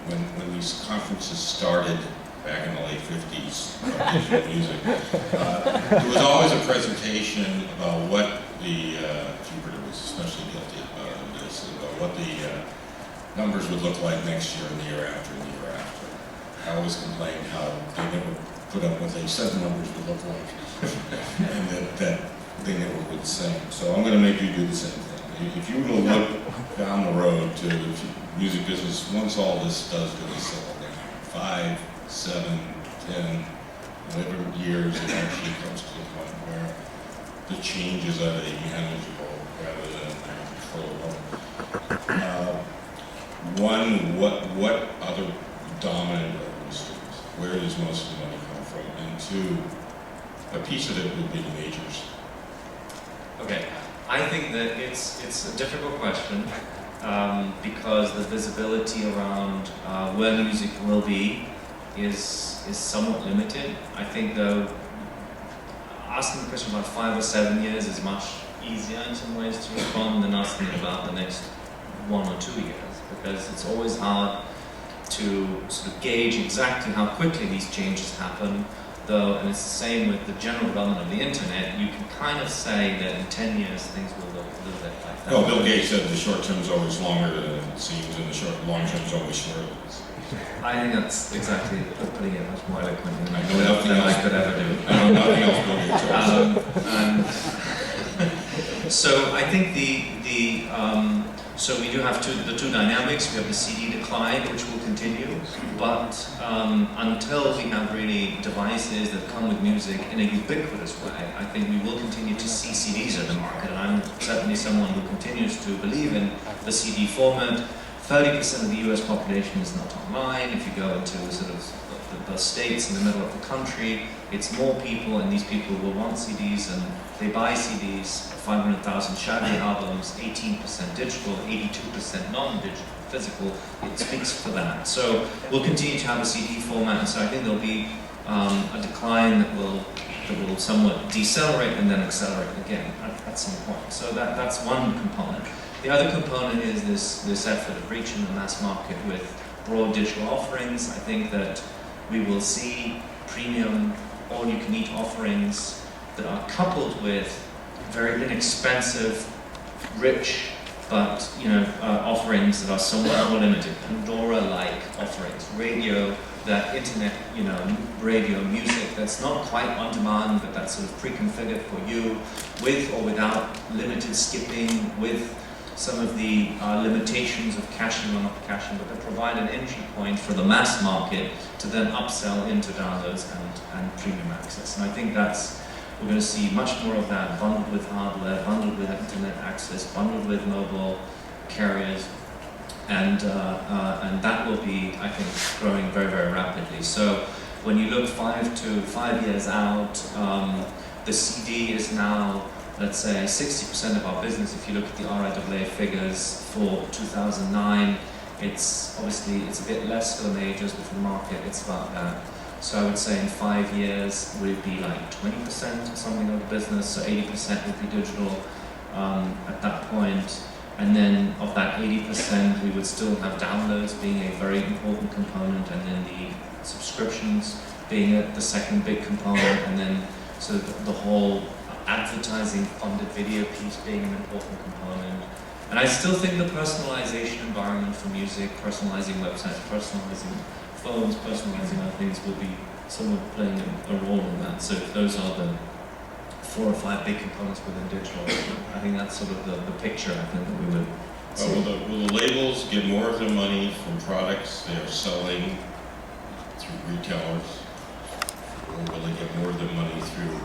When these conferences started back in the late 50s, digital music, there was always a presentation about what Jupiter was especially guilty of this, about what the numbers would look like next year and the year after and the year after. I always complained how they never put up what they said the numbers would look like, and that they never would sing. So I'm going to make you do the same thing. If you were to look down the road to the music business, once all this does go to settle down, 5, 7, 10, whatever years it actually comes to the point where the changes are manageable rather than controllable. One, what other dominant revenue streams? Where does most of the money come from? And two, a piece of it would be the majors. Okay, I think that it's a difficult question because the visibility around where music will be is somewhat limited. I think though, asking the question about 5 or 7 years is much easier in some ways to respond than asking about the next 1 or 2 years, because it's always hard to sort of gauge exactly how quickly these changes happen, though, and it's the same with the general development of the internet. You can kind of say that in 10 years things will look a little bit like that. Well, Bill Gates said the short term is always longer than it seems, and the long term is always shorter. I think that's exactly putting it much more eloquently I know nothing than else I could ever do. I know nothing else Bill Gates says. So I think so we do have the two dynamics. We have the CD decline, which will continue, but until we have really devices that come with music in a ubiquitous way, I think we will continue to see CDs in the market. And I'm certainly someone who continues to believe in the CD format. 30% of the US population is not online. If you go into sort of the states in the middle of the country, it's more people, and these people will want CDs, and they buy CDs, 500,000 Shaggy albums, 18% digital, 82% non-digital, physical. It speaks for that. So we'll continue to have a CD format, and so I think there'll be a decline that will somewhat decelerate and then accelerate again at some point. So that's one component. The other component is this effort of reaching the mass market with broad digital offerings. I think that we will see premium, all-you-can-eat offerings that are coupled with very inexpensive, rich, but offerings that are somewhat more limited. Pandora-like offerings, radio, that internet, radio music that's not quite on demand, but that's sort of pre-configured for you, with or without limited skipping, with some of the limitations of caching or not caching, but they provide an entry point for the mass market to then upsell into downloads and premium access. And I think we're going to see much more of that bundled with hardware, bundled with internet access, bundled with mobile carriers, and that will be, I think, growing very, very rapidly. So when you look 5 years out, the CD is now, let's say, 60% of our business. If you look at the RIAA figures for 2009, it's a bit less for the majors, but for the market, it's about that. So I would say in 5 years, would it be like 20% or something of the business? So 80% would be digital at that point. And then of that 80%, we would still have downloads being a very important component, and then the subscriptions being the second big component, and then so the whole advertising funded video piece being an important component. And I still think the personalization environment for music, personalizing websites, personalizing phones, personalizing other things will be somewhat playing a role in that. So those are the 4 or 5 big components within digital. I think that's sort of the picture I think that we would see. Will the labels get more of their money from products they are selling through retailers? Or will they get more of their money through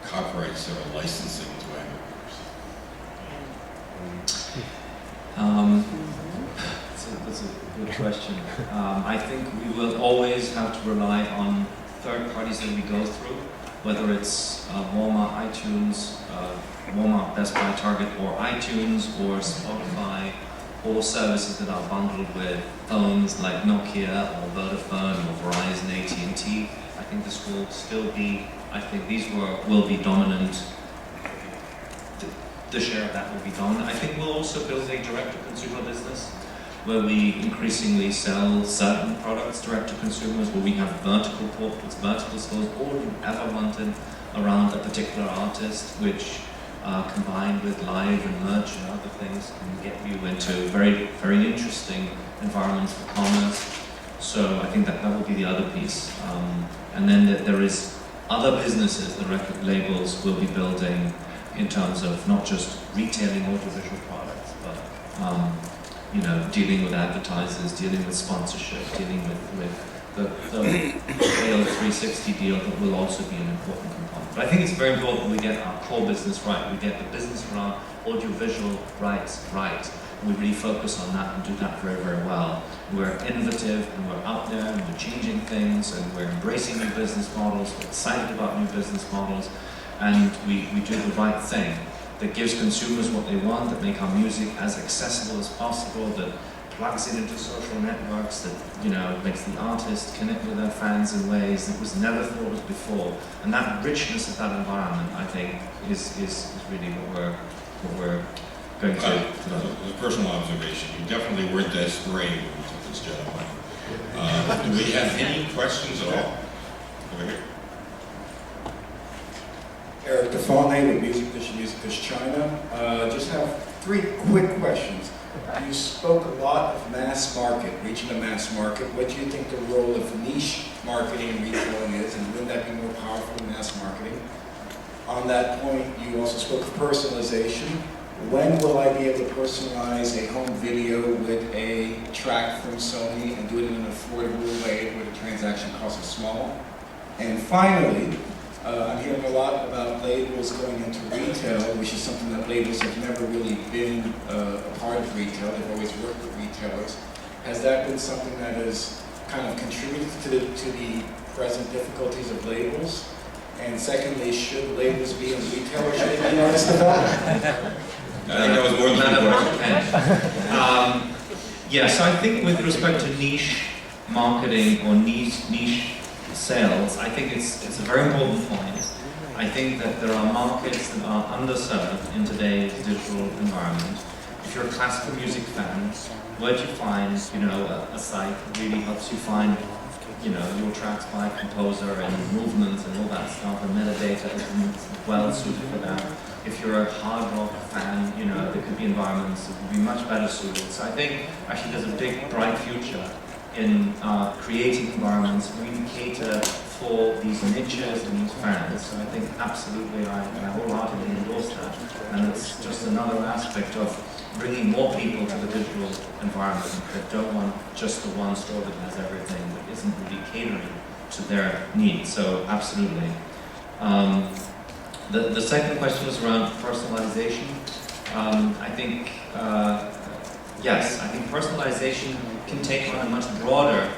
copyrights that are licensing to aggregators? That's a good question. I think we will always have to rely on third parties that we go through, whether it's Walmart, iTunes, Walmart, Best Buy, Target, or iTunes, or Spotify, or services that are bundled with phones like Nokia, or Vodafone, or Verizon, AT&T. I think this will still be, I think these will be dominant. The share of that will be dominant. I think we'll also build a direct-to-consumer business where we increasingly sell certain products direct to consumers, where we have vertical portals, vertical stores, all you ever wanted around a particular artist, which combined with live and merch and other things can get you into very, very interesting environments for commerce. So I think that will be the other piece. And then there is other businesses the record labels will be building in terms of not just retailing audiovisual products, but dealing with advertisers, dealing with sponsorship, dealing with the AO 360 deal that will also be an important component. But I think it's very important we get our core business right. We get the business around audiovisual rights right. We really focus on that and do that very, very well. We're innovative and we're out there and we're changing things and we're embracing new business models. We're excited about new business models, and we do the right thing that gives consumers what they want, that make our music as accessible as possible, that plugs it into social networks, that makes the artist connect with their fans in ways that was never thought of before. And that richness of that environment, I think, is really what we're going to. As a personal observation, you definitely weren't that sprayed when you took this job on. Do we have any questions at all? Over here. Eric Defone with Music Is China. Just have 3 quick questions. You spoke a lot of mass market, reaching the mass market. What do you think the role of niche marketing and retailing is, and wouldn't that be more powerful than mass marketing? On that point, you also spoke of personalization. When will I be able to personalize a home video with a track from Sony and do it in an affordable way where the transaction cost is small? And finally, I'm hearing a lot about labels going into retail, which is something that labels have never really been a part of retail. They've always worked with retailers. Has that been something that has kind of contributed to the present difficulties of labels? And secondly, should labels be in retail or should they be in artist development? I think that was more than So I think with respect to niche marketing or niche sales, I think it's a very important point. I think that there are markets that are underserved in today's digital environment. If you're a classical music fan, where do you find, a site that really helps you find, your tracks by composer and movements and all that stuff, and metadata is well suited for that. If you're a hard rock fan, there could be environments that would be much better suited. So I think actually there's a big, bright future in creating environments that really cater for these niches and these fans. So I think absolutely I wholeheartedly endorse that. And it's just another aspect of bringing more people to the digital environment that don't want just the one store that has everything, that isn't really catering to their needs. So absolutely. The second question was around personalization. I think, yes, I think personalization can take on a much broader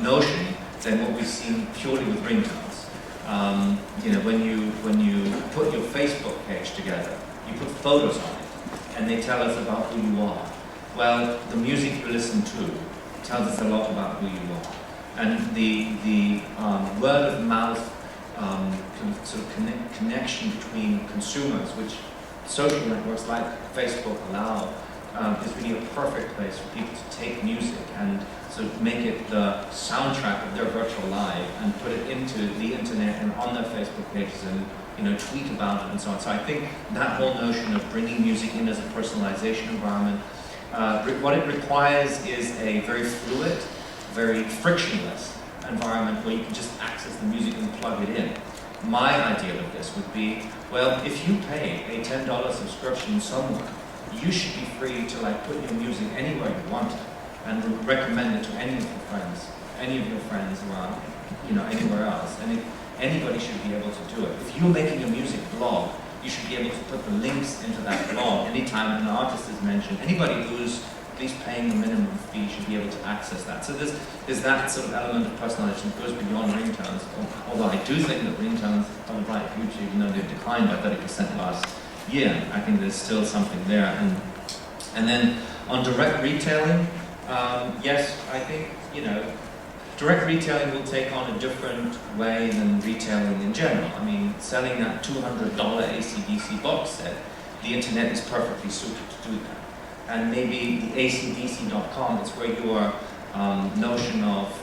notion than what we've seen purely with ringtones. You know, when you put your Facebook page together, you put photos on it, and they tell us about who you are. Well, the music you listen to tells us a lot about who you are. And the word of mouth sort of connection between consumers, which social networks like Facebook allow, is really a perfect place for people to take music and sort of make it the soundtrack of their virtual life and put it into the internet and on their Facebook pages and, you know, tweet about it and so on. So I think that whole notion of bringing music in as a personalization environment, what it requires is a very fluid, very frictionless environment where you can just access the music and plug it in. My ideal of this would be, well, if you pay a $10 subscription somewhere, you should be free to like put your music anywhere you want it and recommend it to any of your friends who are, you know, anywhere else. And anybody should be able to do it. If you're making a music blog, you should be able to put the links into that blog anytime an artist is mentioned. Anybody who's at least paying the minimum fee should be able to access that. So there's that sort of element of personalization that goes beyond ringtones. Although I do think that ringtones are the right future, even though they've declined by 30% last year. I think there's still something there. And then on direct retailing, yes, I think, you know, direct retailing will take on a different way than retailing in general. I mean, selling that $200 AC/DC box set, the internet is perfectly suited to do that. And maybe the acdc.com is where your notion of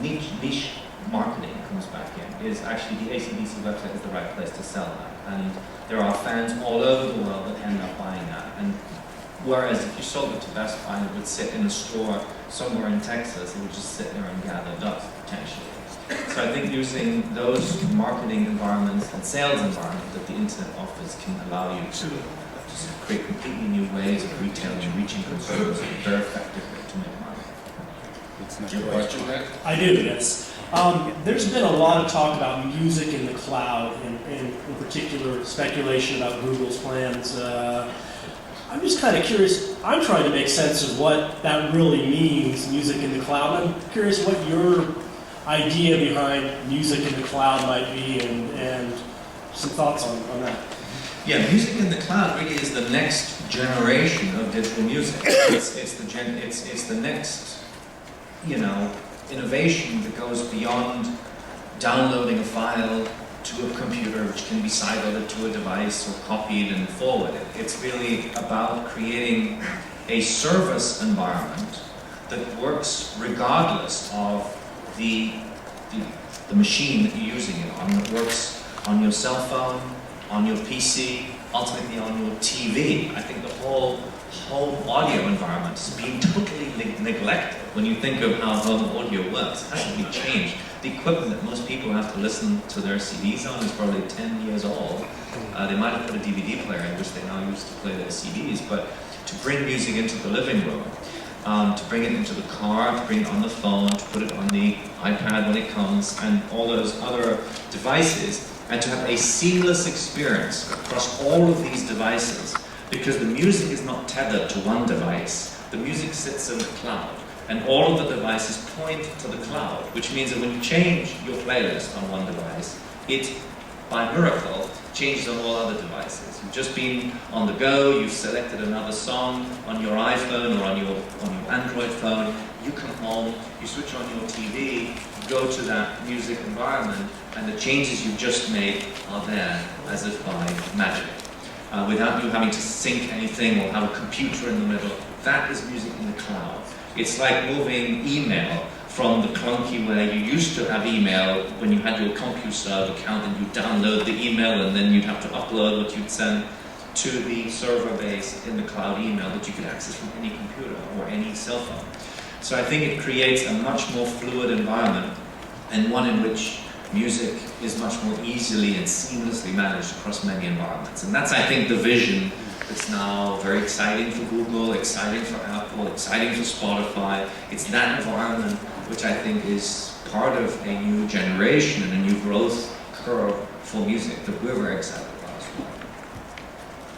niche marketing comes back in. Is actually the ACDC website is the right place to sell that. And there are fans all over the world that end up buying that. And whereas if you sold it to Best Buy, it would sit in a store somewhere in Texas, it would just sit there and gather dust, potentially. So I think using those marketing environments and sales environments that the internet offers can allow you to create completely new ways of retailing and reaching consumers very effectively to make money. Do you have a question, Matt? I do, yes. There's been a lot of talk about music in the cloud, and in particular speculation about Google's plans. I'm just kind of curious, I'm trying to make sense of what that really means, music in the cloud. I'm curious what your idea behind music in the cloud might be, and some thoughts on that. Yeah, music in the cloud really is the next generation of digital music. It's the next, you know, innovation that goes beyond downloading a file to a computer, which can be sideloaded to a device or copied and forwarded. It's really about creating a service environment that works regardless of the machine that you're using it on, that works on your cell phone, on your PC, ultimately on your TV. I think the whole audio environment is being totally neglected when you think of how home audio works. It hasn't really changed. The equipment that most people have to listen to their CDs on is probably 10 years old. They might have put a DVD player in, which they now use to play their CDs, but to bring music into the living room, to bring it into the car, to bring it on the phone, to put it on the iPad when it comes, and all those other devices, and to have a seamless experience across all of these devices, because the music is not tethered to one device. The music sits in the cloud, and all of the devices point to the cloud, which means that when you change your playlist on one device, it, by miracle, changes on all other devices. You've just been on the go, you've selected another song on your iPhone or on your Android phone, you come home, you switch on your TV, go to that music environment, and the changes you've just made are there as if by magic. Without you having to sync anything or have a computer in the middle. That is music in the cloud. It's like moving email from the clunky where you used to have email when you had your CompuServe account and you'd download the email and then you'd have to upload what you'd send, to the server base in the cloud email that you could access from any computer or any cell phone. So I think it creates a much more fluid environment, and one in which music is much more easily and seamlessly managed across many environments. And that's, I think, the vision that's now very exciting for Google, exciting for Apple, exciting for Spotify. It's that environment which I think is part of a new generation and a new growth curve for music that we're very excited about as well.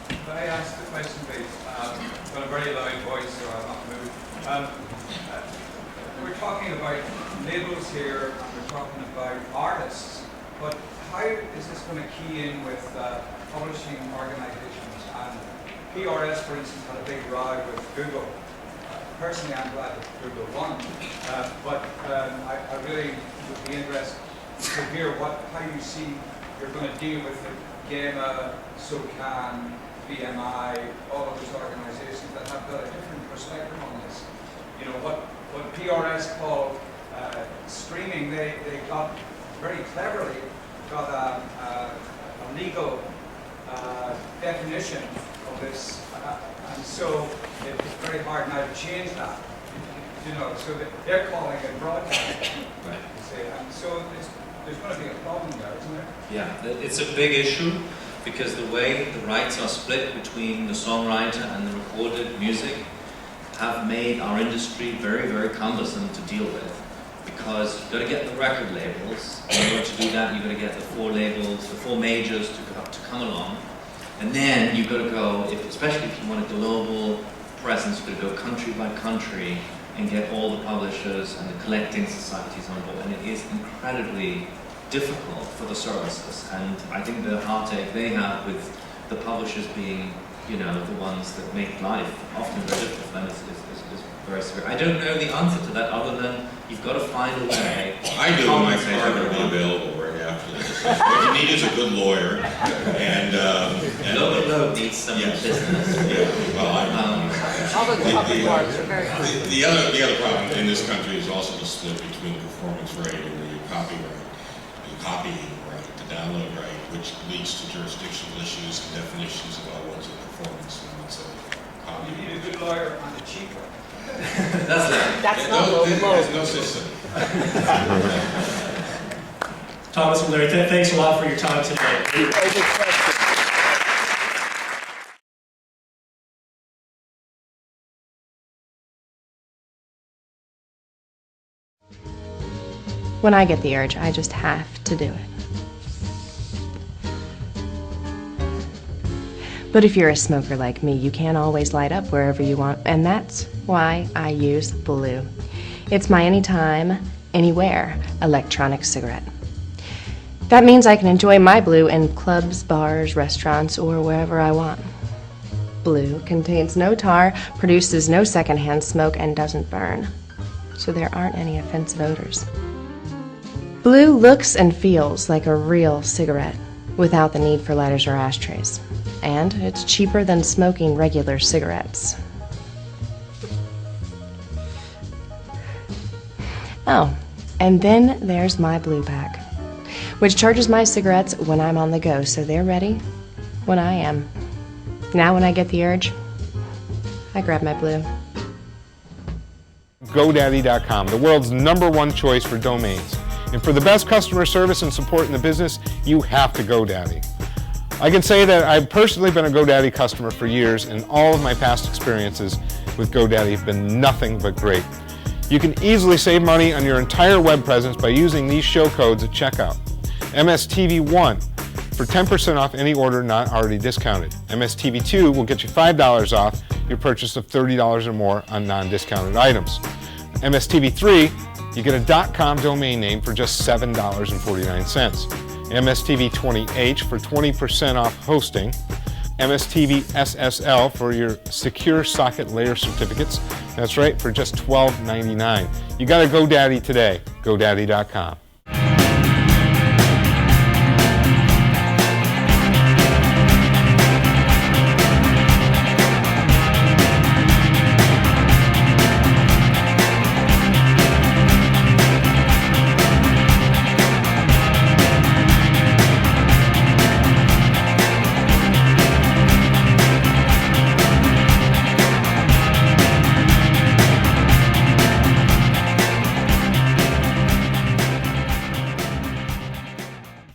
Can I ask the question, please? I've got a very loud voice, so I'll not move. We're talking about labels here, and we're talking about artists, but how is this going to key in with publishing organizations? And PRS, for instance, had a big row with Google. Personally, I'm glad that Google won, but I really would be interested to hear how you see you're going to deal with the GEMA, SOCAN, BMI, all of those organizations that have got a different perspective on this. You know, what PRS called streaming, they got very cleverly got a legal definition of this, and so it's very hard now to change that. You know, so they're calling it broadcasting. Right. You see, and so there's going to be a problem there, isn't there? Yeah, it's a big issue because the way the rights are split between the songwriter and the recorded music have made our industry very, very cumbersome to deal with. Because you've got to get the record labels. In order to do that, you've got to get the 4 labels, the 4 majors to come along. And then you've got to go, especially if you want a global presence, you've got to go country by country and get all the publishers and the collecting societies on board. And it is incredibly difficult for the services. And I think the heartache they have with the publishers being, you know, the ones that make life often very difficult for them is very severe. I don't know the answer to that other than you've got to find a way. I do, my card will be available right after this. What you need is a good lawyer, and Low needs some business. Yeah, well, All the public parts are very good. the other problem in this country is also the split between the performance right and the copyright, the copying right, the download right, which leads to jurisdictional issues and definitions about what's a performance and what's a copy. You need a good lawyer and a cheap one. That's not low. There's no system. Thomas and Larry, thanks a lot for your time today. When I get the urge, I just have to do it. But if you're a smoker like me, you can't always light up wherever you want, and that's why I use Blue. It's my anytime, anywhere electronic cigarette. That means I can enjoy my Blue in clubs, bars, restaurants, or wherever I want. Blue contains no tar, produces no secondhand smoke, and doesn't burn. So there aren't any offensive odors. Blue looks and feels like a real cigarette without the need for lighters or ashtrays. And it's cheaper than smoking regular cigarettes. Oh, and then there's my Blue Pack, which charges my cigarettes when I'm on the go, so they're ready when I am. Now when I get the urge, I grab my Blue. GoDaddy.com, the world's #1 choice for domains. And for the best customer service and support in the business, you have to GoDaddy. I can say that I've personally been a GoDaddy customer for years, and all of my past experiences with GoDaddy have been nothing but great. You can easily save money on your entire web presence by using these show codes at checkout. MSTV1 for 10% off any order not already discounted. MSTV2 will get you $5 off your purchase of $30 or more on non-discounted items. MSTV3, you get a .com domain name for just $7.49. MSTV20H for 20% off hosting. MSTV SSL for your secure socket layer certificates. That's right, for just $12.99. You got to GoDaddy today. GoDaddy.com.